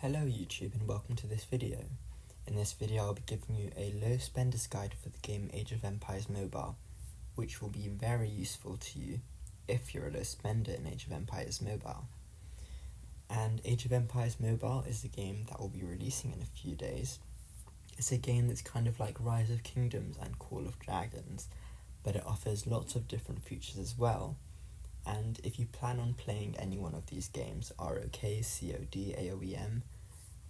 Hello YouTube and welcome to this video. In this video I'll be giving you a low spenders guide for the game Age of Empires Mobile, which will be very useful to you if you're a low spender in Age of Empires Mobile. And Age of Empires Mobile is the game that will be releasing in a few days. It's a game that's kind of like Rise of Kingdoms and Call of Dragons, but it offers lots of different features as well. And if you plan on playing any one of these games, ROK, COD, AOEM,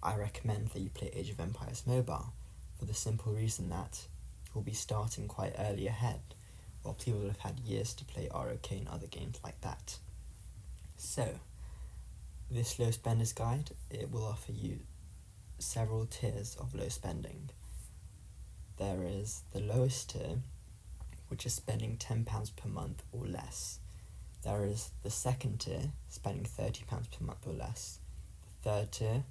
I recommend that you play Age of Empires Mobile, for the simple reason that you'll be starting quite early ahead, while people have had years to play ROK and other games like that. So, this low spenders guide, it will offer you several tiers of low spending. There is the lowest tier, which is spending £10 per month or less. There is the second tier, spending £30 per month or less. The third tier,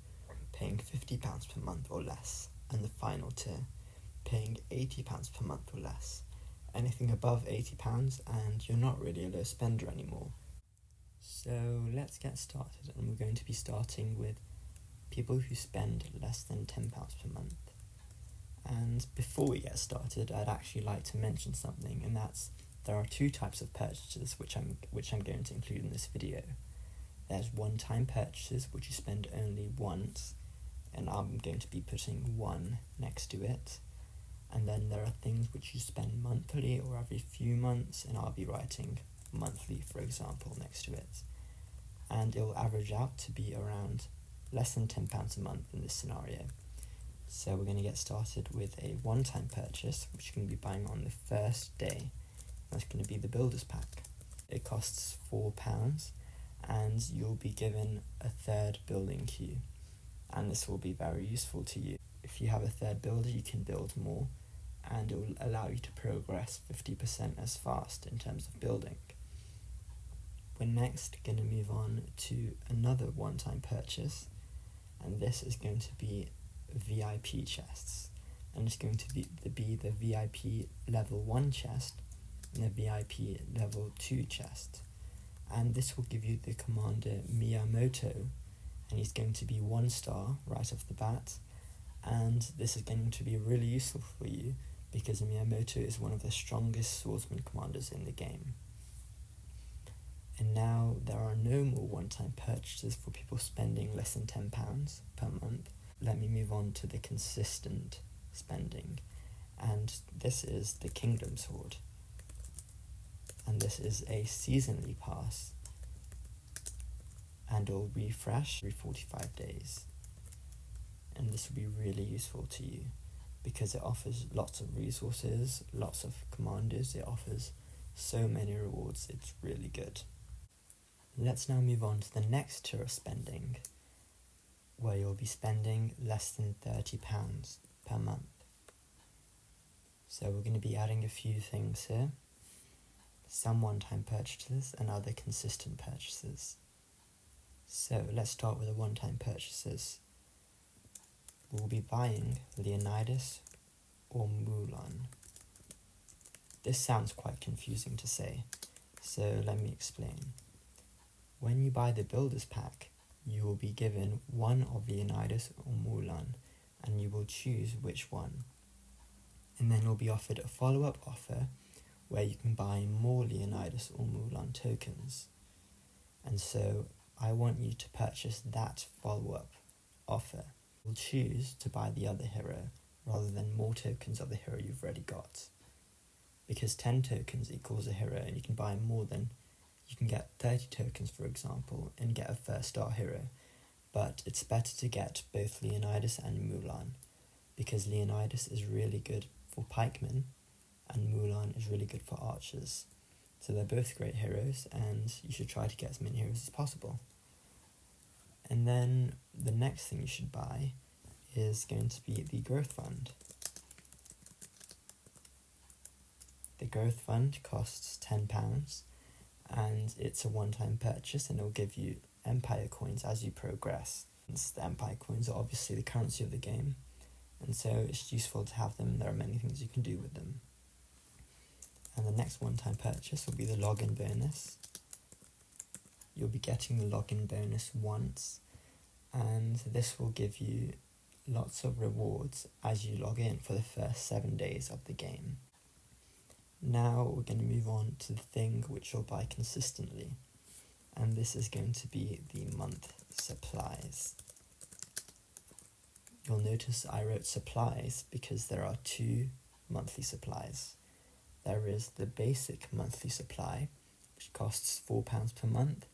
paying £50 per month or less. And the final tier, paying £80 per month or less. Anything above £80 and you're not really a low spender anymore. So let's get started, and we're going to be starting with people who spend less than £10 per month. And before we get started, I'd actually like to mention something, and that's there are two types of purchases which I'm going to include in this video. There's one-time purchases which you spend only once, and I'm going to be putting 1 next to it. And then there are things which you spend monthly or every few months, and I'll be writing monthly, for example, next to it. And it will average out to be around less than £10 a month in this scenario. So we're going to get started with a one-time purchase, which you can be buying on the first day. That's going to be the Builder's Pack. It costs £4 and you'll be given a third building queue, and this will be very useful to you. If you have a third builder, you can build more and it will allow you to progress 50% as fast in terms of building. We're next going to move on to another one-time purchase, and this is going to be VIP chests, and it's going to be the VIP level 1 chest and the VIP level 2 chest, and this will give you the commander Miyamoto, and he's going to be 1 star right off the bat, and this is going to be really useful for you because Miyamoto is one of the strongest swordsman commanders in the game. And now there are no more one-time purchases for people spending less than £10 per month. Let me move on to the consistent spending, and this is the Kingdom Sword. And this is a seasonally pass, and it will refresh every 45 days. And this will be really useful to you because it offers lots of resources, lots of commanders, it offers so many rewards, it's really good. Let's now move on to the next tier of spending, where you'll be spending less than £30 per month. So we're going to be adding a few things here. Some one-time purchases and other consistent purchases. So let's start with the one-time purchases. We'll be buying Leonidas or Mulan. This sounds quite confusing to say, so let me explain. When you buy the Builder's Pack, you will be given one of Leonidas or Mulan, and you will choose which one. And then you'll be offered a follow-up offer where you can buy more Leonidas or Mulan tokens. And so I want you to purchase that follow-up offer. You'll choose to buy the other hero rather than more tokens of the hero you've already got. Because 10 tokens equals a hero, and you can buy more than, you can get 30 tokens for example and get a first star hero. But it's better to get both Leonidas and Mulan, because Leonidas is really good for pikemen and Mulan is really good for archers. So they're both great heroes, and you should try to get as many heroes as possible. And then the next thing you should buy is going to be the Growth Fund. The Growth Fund costs £10, and it's a one-time purchase, and it'll give you Empire coins as you progress. The Empire coins are obviously the currency of the game, and so it's useful to have them. There are many things you can do with them. And the next one-time purchase will be the login bonus. You'll be getting the login bonus once, and this will give you lots of rewards as you log in for the first 7 days of the game. Now we're going to move on to the thing which you'll buy consistently, and this is going to be the month supplies. You'll notice I wrote supplies because there are 2 monthly supplies. There is the basic monthly supply, which costs £4 per month,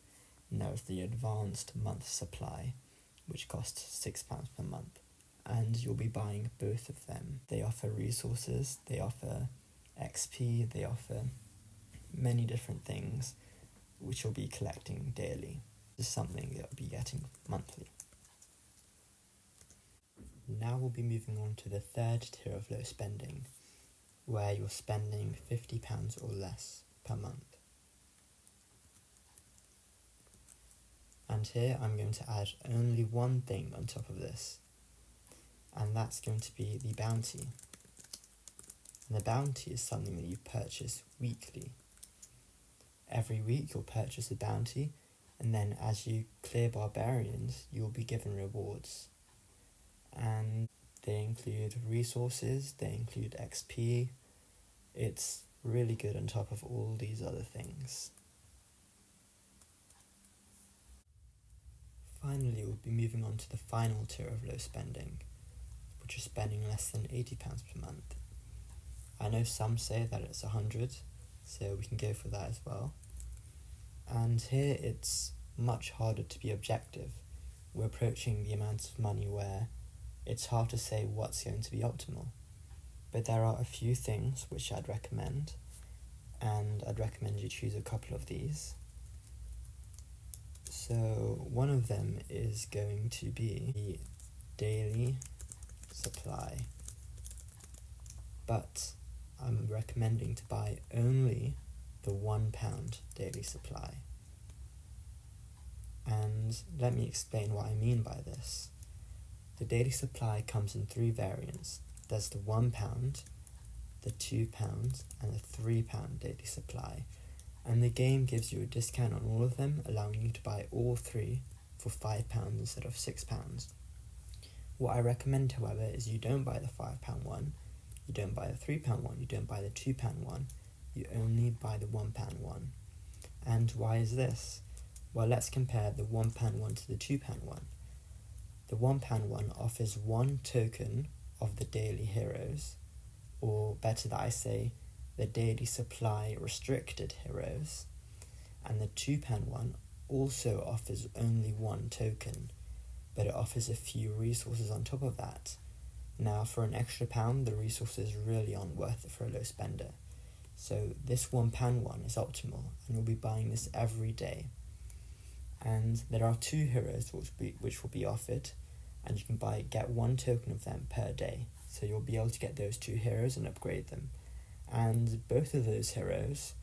and there is the advanced month supply, which costs £6 per month. And you'll be buying both of them. They offer resources, they offer XP, they offer many different things which you'll be collecting daily. This is something that you'll be getting monthly. Now we'll be moving on to the third tier of low spending, where you're spending £50 or less per month. And here I'm going to add only one thing on top of this, and that's going to be the bounty. And the bounty is something that you purchase weekly. Every week you'll purchase a bounty, and then as you clear barbarians, you'll be given rewards. And they include resources, they include XP. It's really good on top of all these other things. Finally, we'll be moving on to the final tier of low spending, which is spending less than £80 per month. I know some say that it's 100, so we can go for that as well. And here it's much harder to be objective. We're approaching the amount of money where it's hard to say what's going to be optimal. But there are a few things which I'd recommend, and I'd recommend you choose a couple of these. So one of them is going to be the daily supply, but I'm recommending to buy only the £1 daily supply. And let me explain what I mean by this. The daily supply comes in 3 variants. There's the £1, the £2 and the £3 daily supply, and the game gives you a discount on all of them, allowing you to buy all 3 for £5 instead of £6. What I recommend, however, is you don't buy the £5 one, you don't buy the £3 one, you don't buy the £2 one, you only buy the £1 one. And why is this? Well, let's compare the £1 one to the £2 one. The £1 one offers 1 token of the daily heroes, or better that I say, the daily supply restricted heroes, and the £2 one also offers only 1 token, but it offers a few resources on top of that. Now, for an extra £1, the resources really aren't worth it for a low spender. So this £1 one is optimal, and you'll be buying this every day. And there are 2 heroes which will be offered, and you can get 1 token of them per day. So you'll be able to get those 2 heroes and upgrade them. And both of those heroes,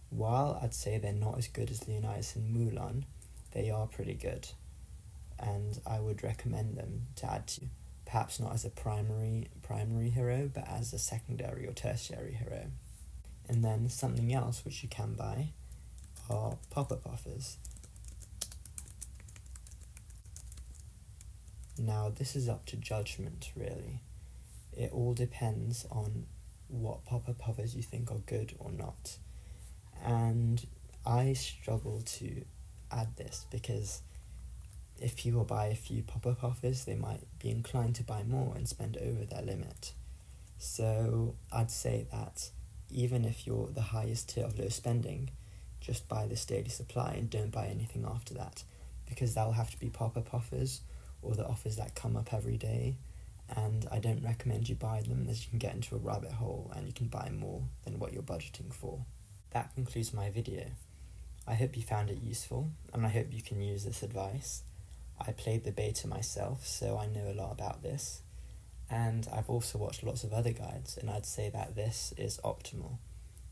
while I'd say they're not as good as Leonidas and Mulan, they are pretty good. And I would recommend them to add to, perhaps not as a primary hero, but as a secondary or tertiary hero. And then something else which you can buy are pop-up offers. Now, this is up to judgment, really. It all depends on what pop-up offers you think are good or not. And I struggle to add this because if people buy a few pop-up offers, they might be inclined to buy more and spend over their limit. So I'd say that even if you're the highest tier of low spending, just buy this daily supply and don't buy anything after that, because that'll have to be pop-up offers or the offers that come up every day, and I don't recommend you buy them, as you can get into a rabbit hole and you can buy more than what you're budgeting for. That concludes my video. I hope you found it useful, and I hope you can use this advice. I played the beta myself, so I know a lot about this, and I've also watched lots of other guides, and I'd say that this is optimal.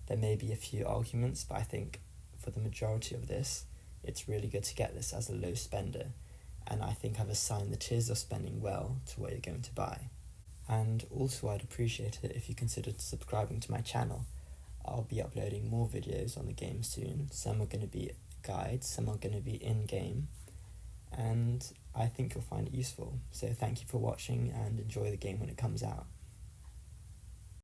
There may be a few arguments, but I think for the majority of this, it's really good to get this as a low spender, and I think I've assigned the tiers of spending well to what you're going to buy. And also I'd appreciate it if you considered subscribing to my channel. I'll be uploading more videos on the game soon. Some are going to be guides, some are going to be in-game, and I think you'll find it useful. So thank you for watching and enjoy the game when it comes out.